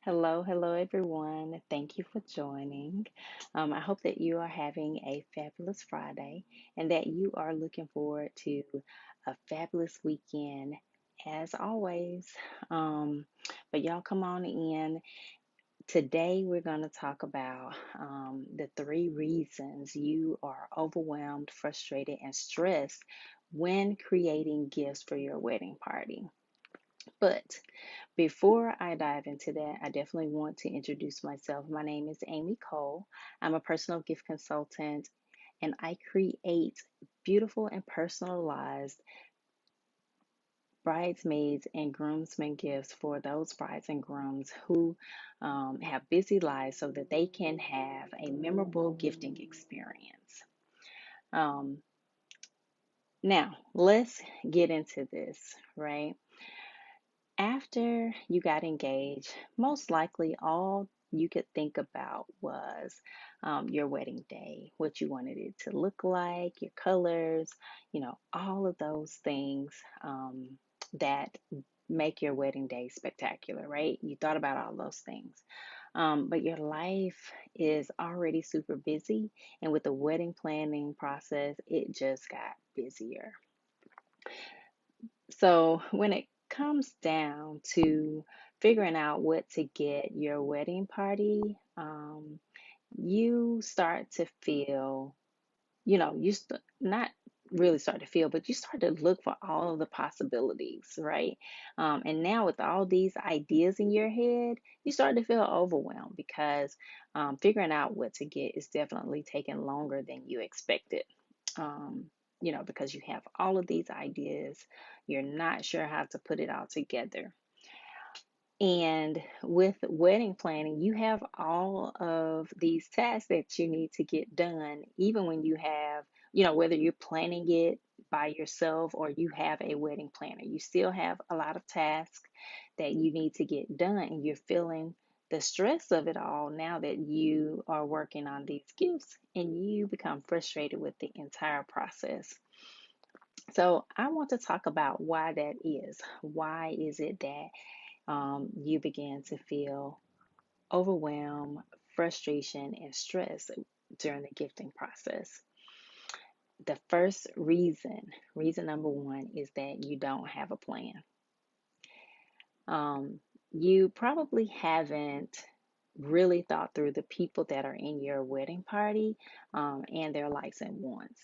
Hello everyone. Thank you for joining. I hope that you are having a fabulous Friday and that you are looking forward to a fabulous weekend as always. Um, but y'all come on in. Today we're going to talk about the three reasons you are overwhelmed, frustrated, and stressed when creating gifts for your wedding party. But before I dive into that, I definitely want to introduce myself. My name is Amy Cole. I'm a personal gift consultant and I create beautiful and personalized bridesmaids and groomsmen gifts for those brides and grooms who have busy lives so that they can have a memorable gifting experience. Um, Now, let's get into this, right? After you got engaged, most likely all you could think about was your wedding day, what you wanted it to look like, your colors, all of those things that make your wedding day spectacular, right? You thought about all those things. But your life is already super busy, and with the wedding planning process, it just got busier. So when it comes down to figuring out what to get your wedding party, you start to feel, not really start to feel, but you start to look for all of the possibilities, right? And now with all these ideas in your head, you start to feel overwhelmed because figuring out what to get is definitely taking longer than you expected. Um, because you have all of these ideas, you're not sure how to put it all together. And with wedding planning, you have all of these tasks that you need to get done, even when you have, whether you're planning it by yourself or you have a wedding planner, you still have a lot of tasks that you need to get done, and you're feeling the stress of it all now that you are working on these gifts and you become frustrated with the entire process. So, I want to talk about why that is. Why is it that you begin to feel overwhelm, frustration, and stress during the gifting process? The first reason number one, is that you don't have a plan. Um, you probably haven't really thought through the people that are in your wedding party and their likes and wants.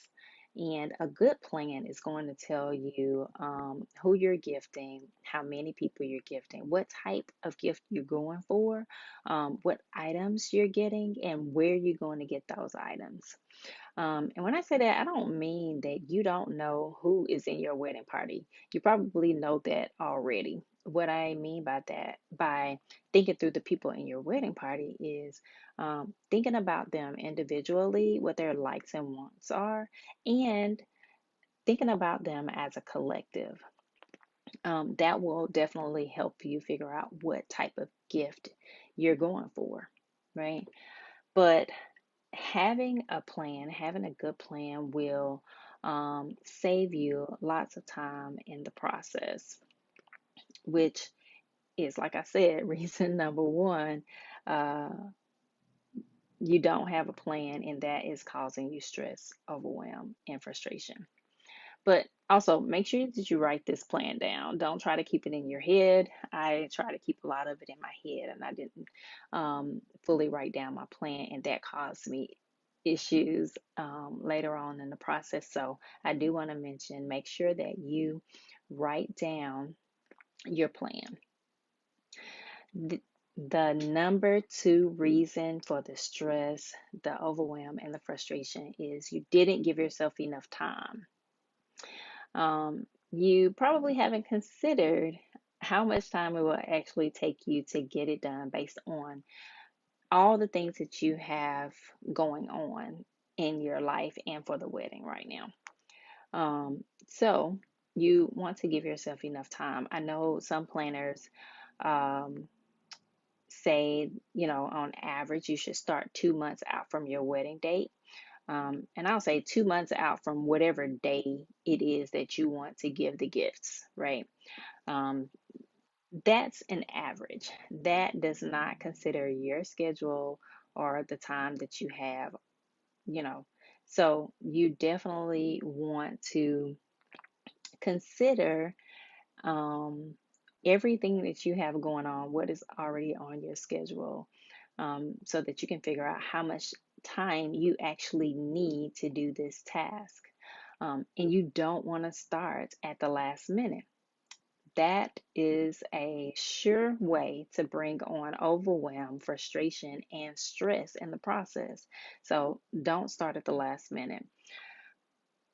And a good plan is going to tell you who you're gifting, how many people you're gifting, what type of gift you're going for, what items you're getting, and where you're going to get those items. And when I say that, I don't mean that you don't know who is in your wedding party. You probably know that already. What I mean by that, by thinking through the people in your wedding party, is thinking about them individually, what their likes and wants are, and thinking about them as a collective. That will definitely help you figure out what type of gift you're going for, right? But having a good plan will save you lots of time in the process, which is, like I said, reason number one. Uh, you don't have a plan, and that is causing you stress, overwhelm, and frustration. But also make sure that you write this plan down. Don't try to keep it in your head. I try to keep a lot of it in my head, and I didn't fully write down my plan, and that caused me issues later on in the process. So I do want to mention, make sure that you write down your plan. The number two reason for the stress, the overwhelm, and the frustration is you didn't give yourself enough time. You probably haven't considered how much time it will actually take you to get it done based on all the things that you have going on in your life and for the wedding right now. So you want to give yourself enough time. I know some planners um, say, on average, you should start 2 months out from your wedding date. And I'll say 2 months out from whatever day it is that you want to give the gifts, right? Um, That's an average. That does not consider your schedule or the time that you have, you know. So you definitely want to consider um, everything that you have going on, what is already on your schedule, so that you can figure out how much time you actually need to do this task. And you don't want to start at the last minute. That is a sure way to bring on overwhelm, frustration, and stress in the process. So don't start at the last minute.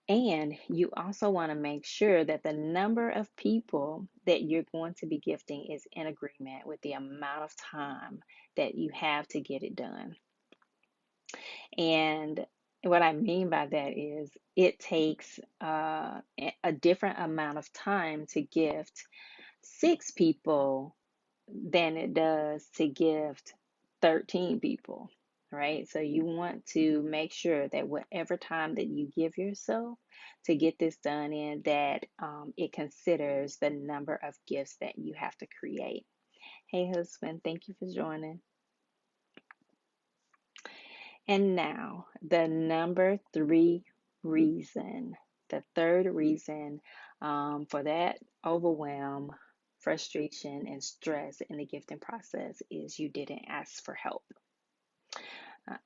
And you also want to make sure that the number of people that you're going to be gifting is in agreement with the amount of time that you have to get it done. And what I mean by that is it takes a different amount of time to gift six people than it does to gift 13 people, right? So you want to make sure that whatever time that you give yourself to get this done in, that it considers the number of gifts that you have to create. Hey, husband, thank you for joining. And now, the number three reason, the third reason for that overwhelm, frustration, and stress in the gifting process is you didn't ask for help.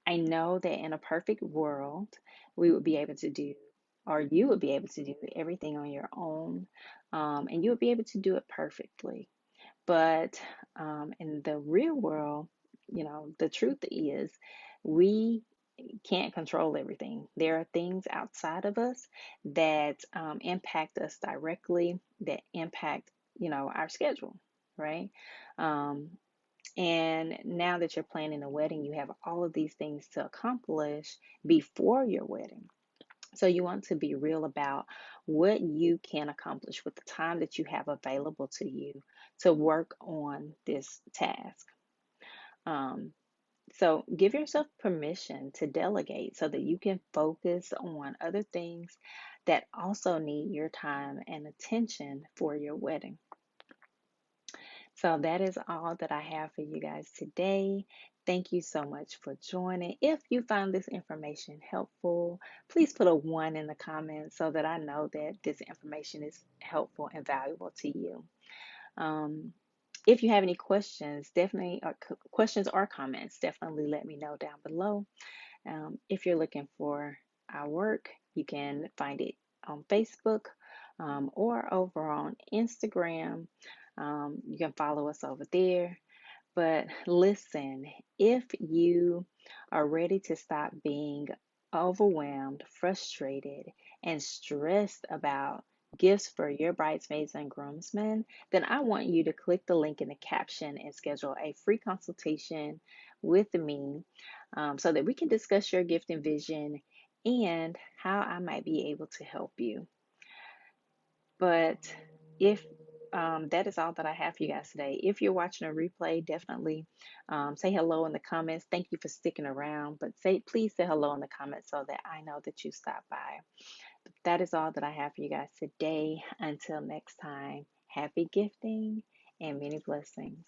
I know that in a perfect world, we would be able to do, or you would be able to do everything on your own, and you would be able to do it perfectly. But in the real world, the truth is, we can't control everything. There are things outside of us that impact us directly, that impact, our schedule, right? Um, and now that you're planning a wedding, you have all of these things to accomplish before your wedding. So you want to be real about what you can accomplish with the time that you have available to you to work on this task. Um, so give yourself permission to delegate so that you can focus on other things that also need your time and attention for your wedding. So that is all that I have for you guys today. Thank you so much for joining. If you found this information helpful, please put a 1 in the comments so that I know that this information is helpful and valuable to you. Um, if you have any questions, definitely, or questions or comments, definitely let me know down below. If you're looking for our work, you can find it on Facebook or over on Instagram. You can follow us over there. But listen, if you are ready to stop being overwhelmed, frustrated, and stressed about gifts for your bridesmaids and groomsmen, then I want you to click the link in the caption and schedule a free consultation with me so that we can discuss your gift and vision and how I might be able to help you. But if that is all that I have for you guys today. If you're watching a replay, definitely say hello in the comments. Thank you for sticking around, but please say hello in the comments so that I know that you stopped by. But that is all that I have for you guys today. Until next time, happy gifting and many blessings.